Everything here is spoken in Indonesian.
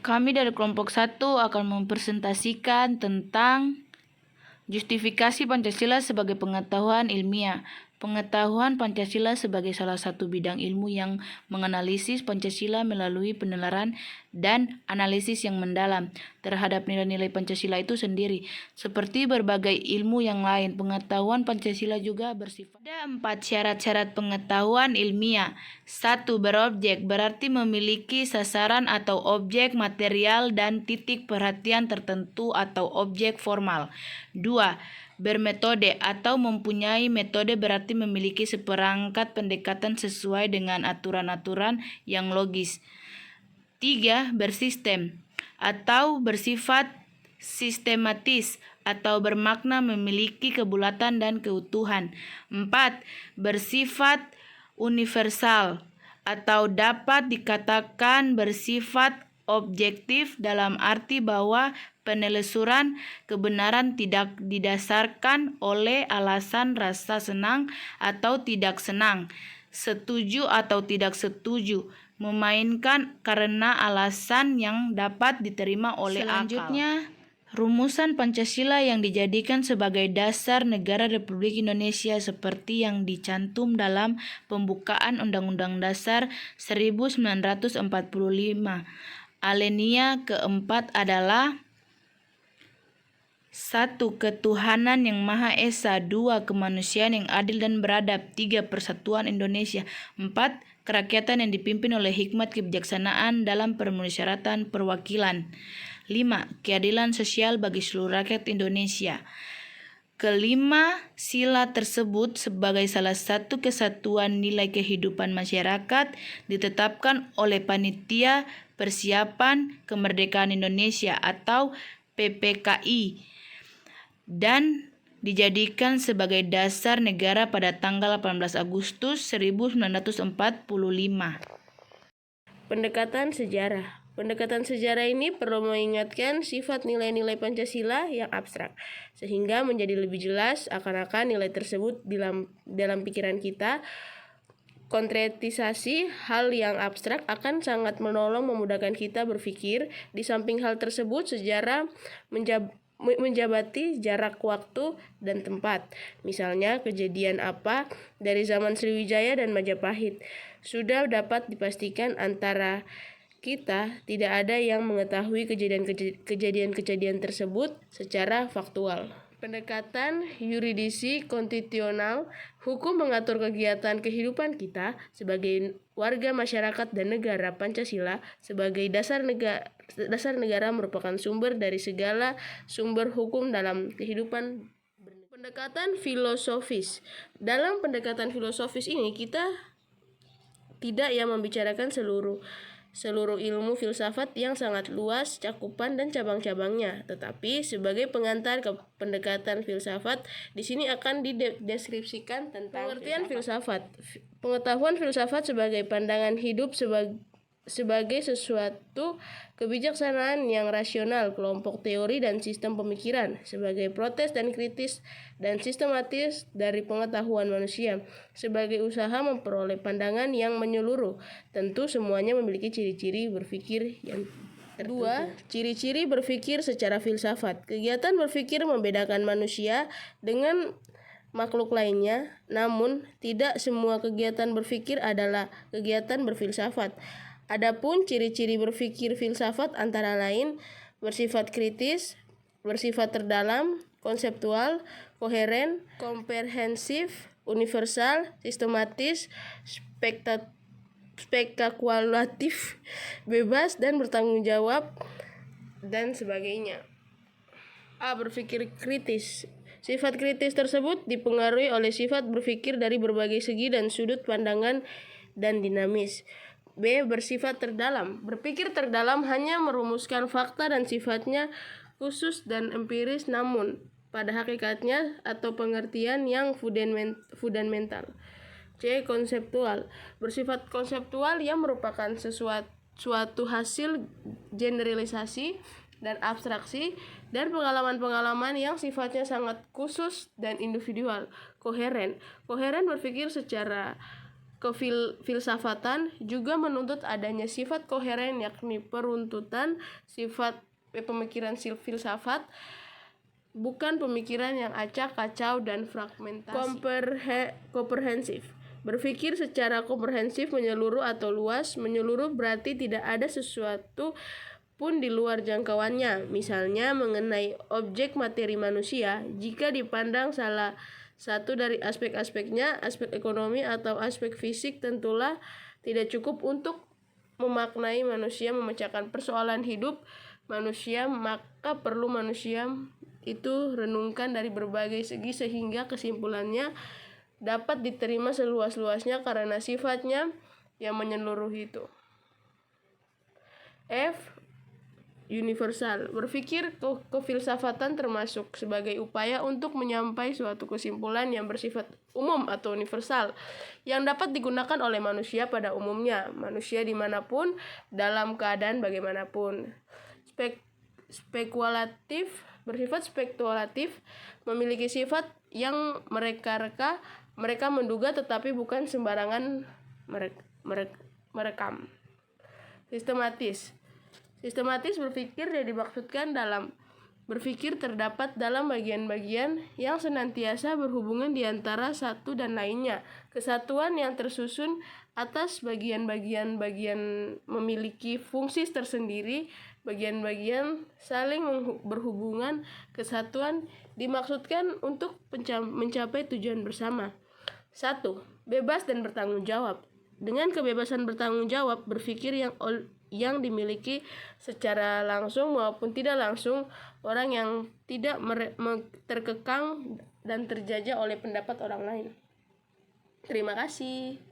Kami dari kelompok 1 akan mempresentasikan tentang justifikasi Pancasila sebagai pengetahuan ilmiah. Pengetahuan Pancasila sebagai salah satu bidang ilmu yang menganalisis Pancasila melalui penelaran dan analisis yang mendalam terhadap nilai-nilai Pancasila itu sendiri. Seperti berbagai ilmu yang lain, pengetahuan Pancasila juga bersifat. Ada 4 syarat-syarat pengetahuan ilmiah. 1. Berobjek, berarti memiliki sasaran atau objek material dan titik perhatian tertentu atau objek formal. 2. Bermetode atau mempunyai metode, berarti memiliki seperangkat pendekatan sesuai dengan aturan-aturan yang logis. 3. Bersistem atau bersifat sistematis atau bermakna memiliki kebulatan dan keutuhan. 4. Bersifat universal atau dapat dikatakan bersifat objektif dalam arti bahwa penelusuran kebenaran tidak didasarkan oleh alasan rasa senang atau tidak senang, setuju atau tidak setuju, memainkan karena alasan yang dapat diterima oleh akal. Selanjutnya, rumusan Pancasila yang dijadikan sebagai dasar negara Republik Indonesia seperti yang dicantum dalam pembukaan Undang-Undang Dasar 1945. Alinea keempat adalah 1. Ketuhanan yang Maha Esa. 2. Kemanusiaan yang adil dan beradab. 3. Persatuan Indonesia. 4. Kerakyatan yang dipimpin oleh hikmat kebijaksanaan dalam permusyawaratan perwakilan. 5. Keadilan sosial bagi seluruh rakyat Indonesia. Kelima sila tersebut sebagai salah satu kesatuan nilai kehidupan masyarakat ditetapkan oleh Panitia Persiapan Kemerdekaan Indonesia atau PPKI dan dijadikan sebagai dasar negara pada tanggal 18 Agustus 1945. Pendekatan sejarah. Pendekatan sejarah ini perlu mengingatkan sifat nilai-nilai Pancasila yang abstrak, sehingga menjadi lebih jelas akan nilai tersebut dalam pikiran kita. Konkretisasi hal yang abstrak akan sangat menolong memudahkan kita berpikir. Di samping hal tersebut, sejarah menjabati jarak waktu dan tempat. Misalnya, kejadian apa dari zaman Sriwijaya dan Majapahit sudah dapat dipastikan antara kita tidak ada yang mengetahui kejadian-kejadian tersebut secara faktual. Pendekatan yuridisi konstitusional. Hukum mengatur kegiatan kehidupan kita sebagai warga masyarakat dan negara. Pancasila sebagai dasar negara merupakan sumber dari segala sumber hukum dalam kehidupan. Pendekatan filosofis. Dalam pendekatan filosofis ini kita tidak membicarakan seluruh ilmu filsafat yang sangat luas cakupan dan cabang-cabangnya, tetapi sebagai pengantar ke pendekatan filsafat, di sini akan dideskripsikan tentang pengertian filsafat. Pengetahuan filsafat sebagai pandangan hidup sebagai sesuatu kebijaksanaan yang rasional, kelompok teori dan sistem pemikiran, sebagai proses dan kritis dan sistematis dari pengetahuan manusia, sebagai usaha memperoleh pandangan yang menyeluruh. Tentu semuanya memiliki ciri-ciri berpikir yang tertentu. 2. Ciri-ciri berpikir secara filsafat. Kegiatan berpikir membedakan manusia dengan makhluk lainnya, namun tidak semua kegiatan berpikir adalah kegiatan berfilsafat. Adapun ciri-ciri berpikir filsafat antara lain bersifat kritis, bersifat terdalam, konseptual, koheren, komprehensif, universal, sistematis, spekulatif, bebas dan bertanggung jawab, dan sebagainya. A. Berpikir kritis. Sifat kritis tersebut dipengaruhi oleh sifat berpikir dari berbagai segi dan sudut pandangan dan dinamis. B. Bersifat terdalam. Berpikir terdalam hanya merumuskan fakta dan sifatnya khusus dan empiris, namun pada hakikatnya atau pengertian yang fundamental. C. Konseptual. Bersifat konseptual yang merupakan suatu hasil generalisasi dan abstraksi dan pengalaman-pengalaman yang sifatnya sangat khusus dan individual. Koheren. Koheren berpikir secara kefilsafatan juga menuntut adanya sifat koheren, yakni peruntutan sifat pemikiran filsafat, bukan pemikiran yang acak, kacau, dan fragmentasi. Komprehensif. Berpikir secara komprehensif, menyeluruh atau luas. Menyeluruh berarti tidak ada sesuatu pun di luar jangkauannya. Misalnya mengenai objek materi manusia, jika dipandang salah satu dari aspek-aspeknya, aspek ekonomi atau aspek fisik, tentulah tidak cukup untuk memaknai manusia, memecahkan persoalan hidup manusia, maka perlu manusia itu renungkan dari berbagai segi sehingga kesimpulannya dapat diterima seluas-luasnya karena sifatnya yang menyeluruh itu. F. Universal. Berpikir kefilsafatan termasuk sebagai upaya untuk menyampaikan suatu kesimpulan yang bersifat umum atau universal yang dapat digunakan oleh manusia pada umumnya, manusia dimanapun, dalam keadaan bagaimanapun. Spekulatif. Bersifat spekulatif, memiliki sifat yang mereka menduga tetapi bukan sembarangan merekam. Sistematis. Sistematis berpikir yang dimaksudkan dalam berpikir terdapat dalam bagian-bagian yang senantiasa berhubungan di antara satu dan lainnya. Kesatuan yang tersusun atas bagian-bagian memiliki fungsi tersendiri, bagian-bagian saling berhubungan. Kesatuan dimaksudkan untuk mencapai tujuan bersama. 1. Bebas dan bertanggung jawab. Dengan kebebasan bertanggung jawab, berpikir yang dimiliki secara langsung maupun tidak langsung, orang yang tidak terkekang dan terjajah oleh pendapat orang lain. Terima kasih.